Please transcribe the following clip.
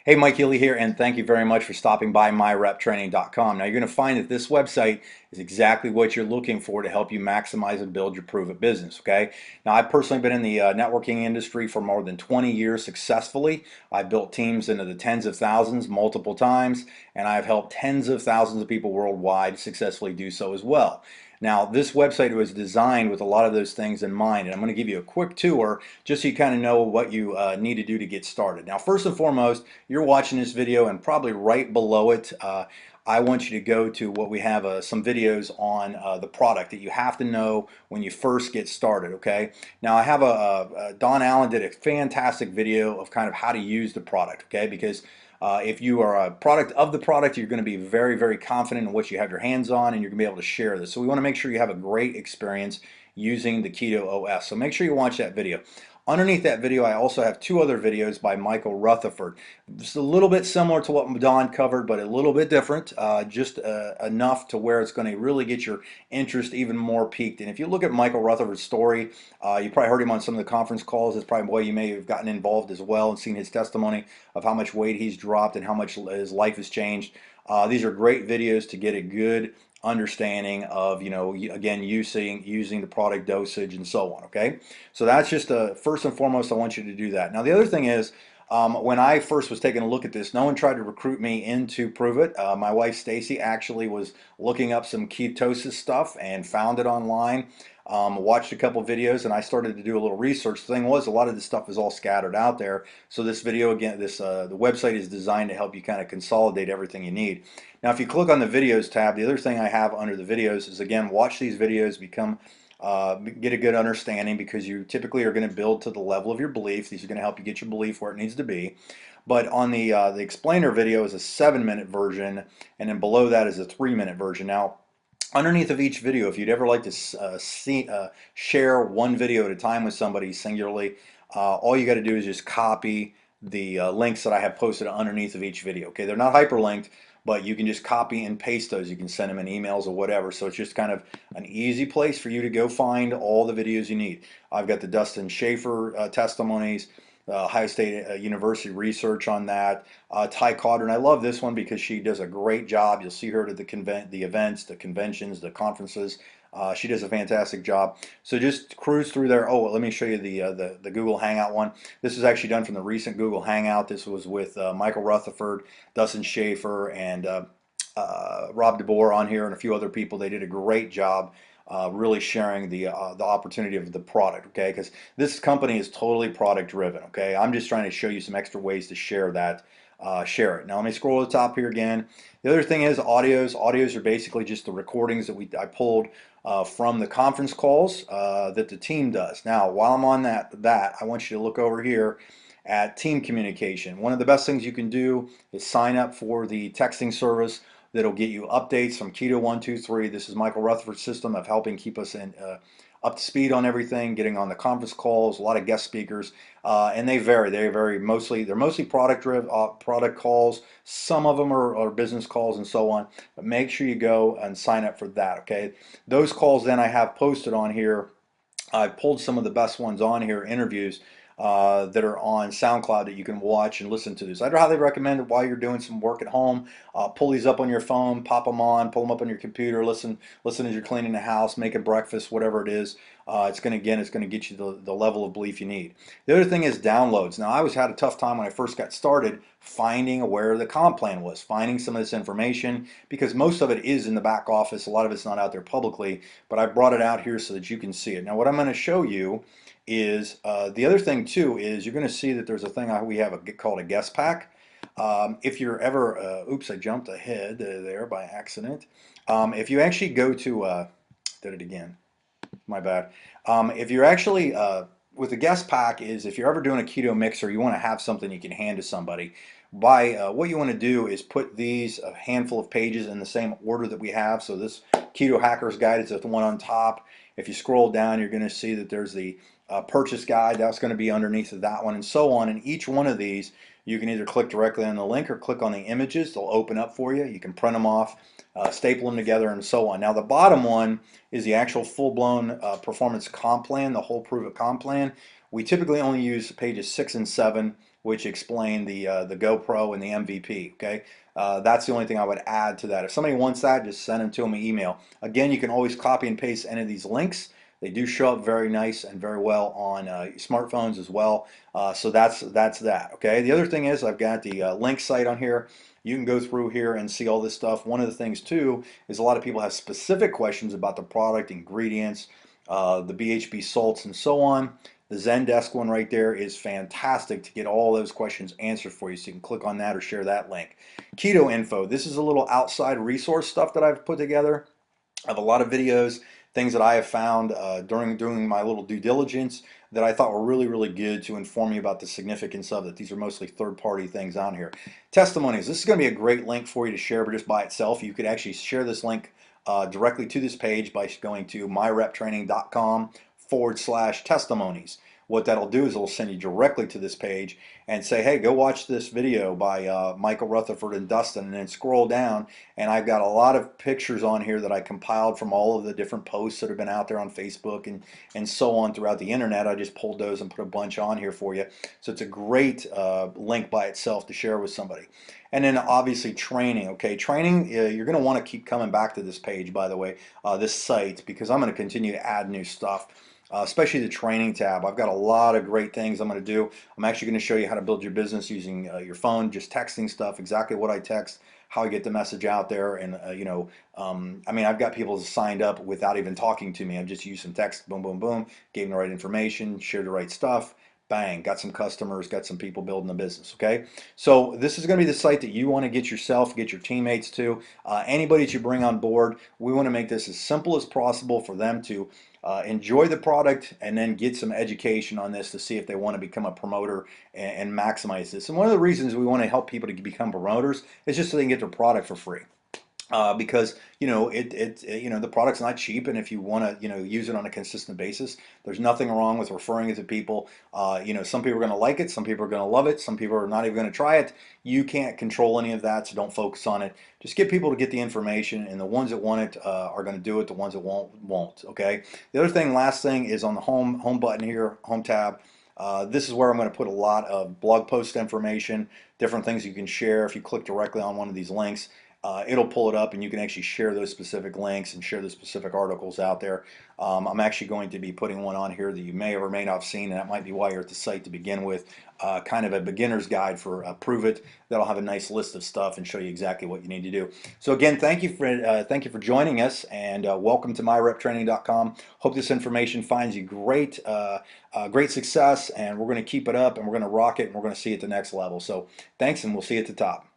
Hey, Mike Healy here, and thank you very much for stopping by MyRepTraining.com. Now, you're going to find that this website is exactly what you're looking for to help you maximize and build your Pruvit business, okay? Now, I've personally been in the networking industry for more than 20 years successfully. I've built teams into the tens of thousands multiple times, and I've helped tens of thousands of people worldwide successfully do so as well. Now, this website was designed with a lot of those things in mind, and I'm going to give you a quick tour just so you kind of know what you need to do to get started. Now, first and foremost, you're watching this video, and probably right below it, I want you to go to what we have some videos on the product that you have to know when you first get started, okay? Now, I have Don Allen did a fantastic video of kind of how to use the product, okay? Because if you are a product of the product, you're going to be very, very confident in what you have your hands on, and you're going to be able to share this. So we want to make sure you have a great experience using the Keto OS. So make sure you watch that video. Underneath that video, I also have two other videos by Michael Rutherford. Just a little bit similar to what Don covered, but a little bit different, just enough to where it's going to really get your interest even more piqued. And if you look at Michael Rutherford's story, you probably heard him on some of the conference calls. That's probably why you may have gotten involved as well and seen his testimony of how much weight he's dropped and how much his life has changed. These are great videos to get a good understanding of, again, using the product dosage and so on, okay? So that's just first and foremost, I want you to do that. Now, the other thing is, when I first was taking a look at this, no one tried to recruit me into Pruvit. My wife Stacy actually was looking up some ketosis stuff and found it online. Watched a couple videos, and I started to do a little research. The thing was, a lot of this stuff is all scattered out there. So this video, again, the website is designed to help you kind of consolidate everything you need. Now, if you click on the videos tab, the other thing I have under the videos is, again, watch these videos, get a good understanding, because you typically are going to build to the level of your belief. These are going to help you get your belief where it needs to be. But on the explainer video is a 7-minute version, and then below that is a 3-minute version. Now, underneath of each video, if you'd ever like to share one video at a time with somebody singularly, all you got to do is just copy the links that I have posted underneath of each video. Okay, they're not hyperlinked, but you can just copy and paste those. You can send them in emails or whatever. So it's just kind of an easy place for you to go find all the videos you need. I've got the Dustin Schaefer testimonies, Ohio State University research on that. Ty Cotter, and I love this one because she does a great job. You'll see her at the events, the conventions, the conferences. She does a fantastic job. So just cruise through there. Oh, let me show you the Google Hangout one. This is actually done from the recent Google Hangout. This was with Michael Rutherford, Dustin Schaefer, and Rob DeBoer on here, and a few other people. They did a great job really sharing the opportunity of the product, okay? Because this company is totally product driven, okay? I'm just trying to show you some extra ways to share that. Share it. Now let me scroll to the top here again. The other thing is audios. Audios are basically just the recordings that I pulled from the conference calls that the team does. Now, while I'm on that, I want you to look over here at team communication. One of the best things you can do is sign up for the texting service that'll get you updates from Keto 123. This is Michael Rutherford's system of helping keep us up to speed on everything, getting on the conference calls, a lot of guest speakers, and they vary. They're mostly product calls. Some of them are business calls and so on. But make sure you go and sign up for that. Okay, those calls then I have posted on here. I pulled some of the best ones on here, interviews that are on SoundCloud that you can watch and listen to this. I'd highly recommend it while you're doing some work at home. Pull these up on your phone, pop them on, pull them up on your computer, listen as you're cleaning the house, making breakfast, whatever it is. It's going to get you the level of belief you need. The other thing is downloads. Now, I had a tough time when I first got started finding where the comp plan was, finding some of this information, because most of it is in the back office. A lot of it's not out there publicly, but I brought it out here so that you can see it. Now, what I'm going to show you is the other thing too is you're going to see that there's a thing we have called a guest pack. If you're ever, oops, I jumped ahead there by accident. If you actually go to, did it again, my bad. If you're actually, with the guest pack is if you're ever doing a keto mixer, you want to have something you can hand to somebody. What you want to do is put these a handful of pages in the same order that we have. So this Keto Hacker's Guide is the one on top. If you scroll down, you're going to see that there's the purchase guide. That's going to be underneath of that one, and so on. And each one of these, you can either click directly on the link or click on the images. They'll open up for you. You can print them off, staple them together, and so on. Now, the bottom one is the actual full-blown performance comp plan, the whole Pruvit comp plan. We typically only use pages 6 and 7 which explain the GoPro and the MVP. Okay, that's the only thing I would add to that. If somebody wants that, just send them to them an email. Again, you can always copy and paste any of these links. They do show up very nice and very well on smartphones as well. So that's that. Okay. The other thing is I've got the link site on here. You can go through here and see all this stuff. One of the things too is a lot of people have specific questions about the product, ingredients, the BHB salts, and so on. The Zendesk one right there is fantastic to get all those questions answered for you. So you can click on that or share that link. Keto info. This is a little outside resource stuff that I've put together. I have a lot of videos, things that I have found during doing my little due diligence that I thought were really good to inform you about the significance of it. These are mostly third-party things on here. Testimonies. This is going to be a great link for you to share, but just by itself. You could actually share this link directly to this page by going to myreptraining.com/testimonies. What that'll do is it'll send you directly to this page and say, hey, go watch this video by Michael Rutherford and Dustin, and then scroll down, and I've got a lot of pictures on here that I compiled from all of the different posts that have been out there on Facebook and so on throughout the internet. I just pulled those and put a bunch on here for you. So it's a great link by itself to share with somebody. And then obviously training. Okay, training, you're going to want to keep coming back to this page, by the way, this site, because I'm going to continue to add new stuff. Especially the training tab. I've got a lot of great things I'm going to do. I'm actually going to show you how to build your business using your phone, just texting stuff, exactly what I text, how I get the message out there, and I mean, I've got people signed up without even talking to me. I've just used some text, boom, boom, boom, gave them the right information, shared the right stuff, bang, got some customers, got some people building a business. Okay, so this is going to be the site that you want to get yourself, get your teammates to, anybody that you bring on board. We want to make this as simple as possible for them to enjoy the product and then get some education on this to see if they want to become a promoter and maximize this. And one of the reasons we want to help people to become promoters is just so they can get their product for free. Because the product's not cheap, and if you want to use it on a consistent basis, there's nothing wrong with referring it to people. Some people are going to like it, some people are going to love it, some people are not even going to try it. You can't control any of that, so don't focus on it. Just get people to get the information, and the ones that want it are going to do it. The ones that won't. Okay. The other thing, last thing, is on the home button here, home tab. This is where I'm going to put a lot of blog post information, different things you can share. If you click directly on one of these links, it'll pull it up, and you can actually share those specific links and share the specific articles out there. I'm actually going to be putting one on here that you may or may not have seen, and that might be why you're at the site to begin with. Kind of a beginner's guide for Pruvit that'll have a nice list of stuff and show you exactly what you need to do. So again, thank you for joining us, and welcome to MyRepTraining.com. Hope this information finds you great success, and we're going to keep it up, and we're going to rock it, and we're going to see it at the next level. So thanks, and we'll see you at the top.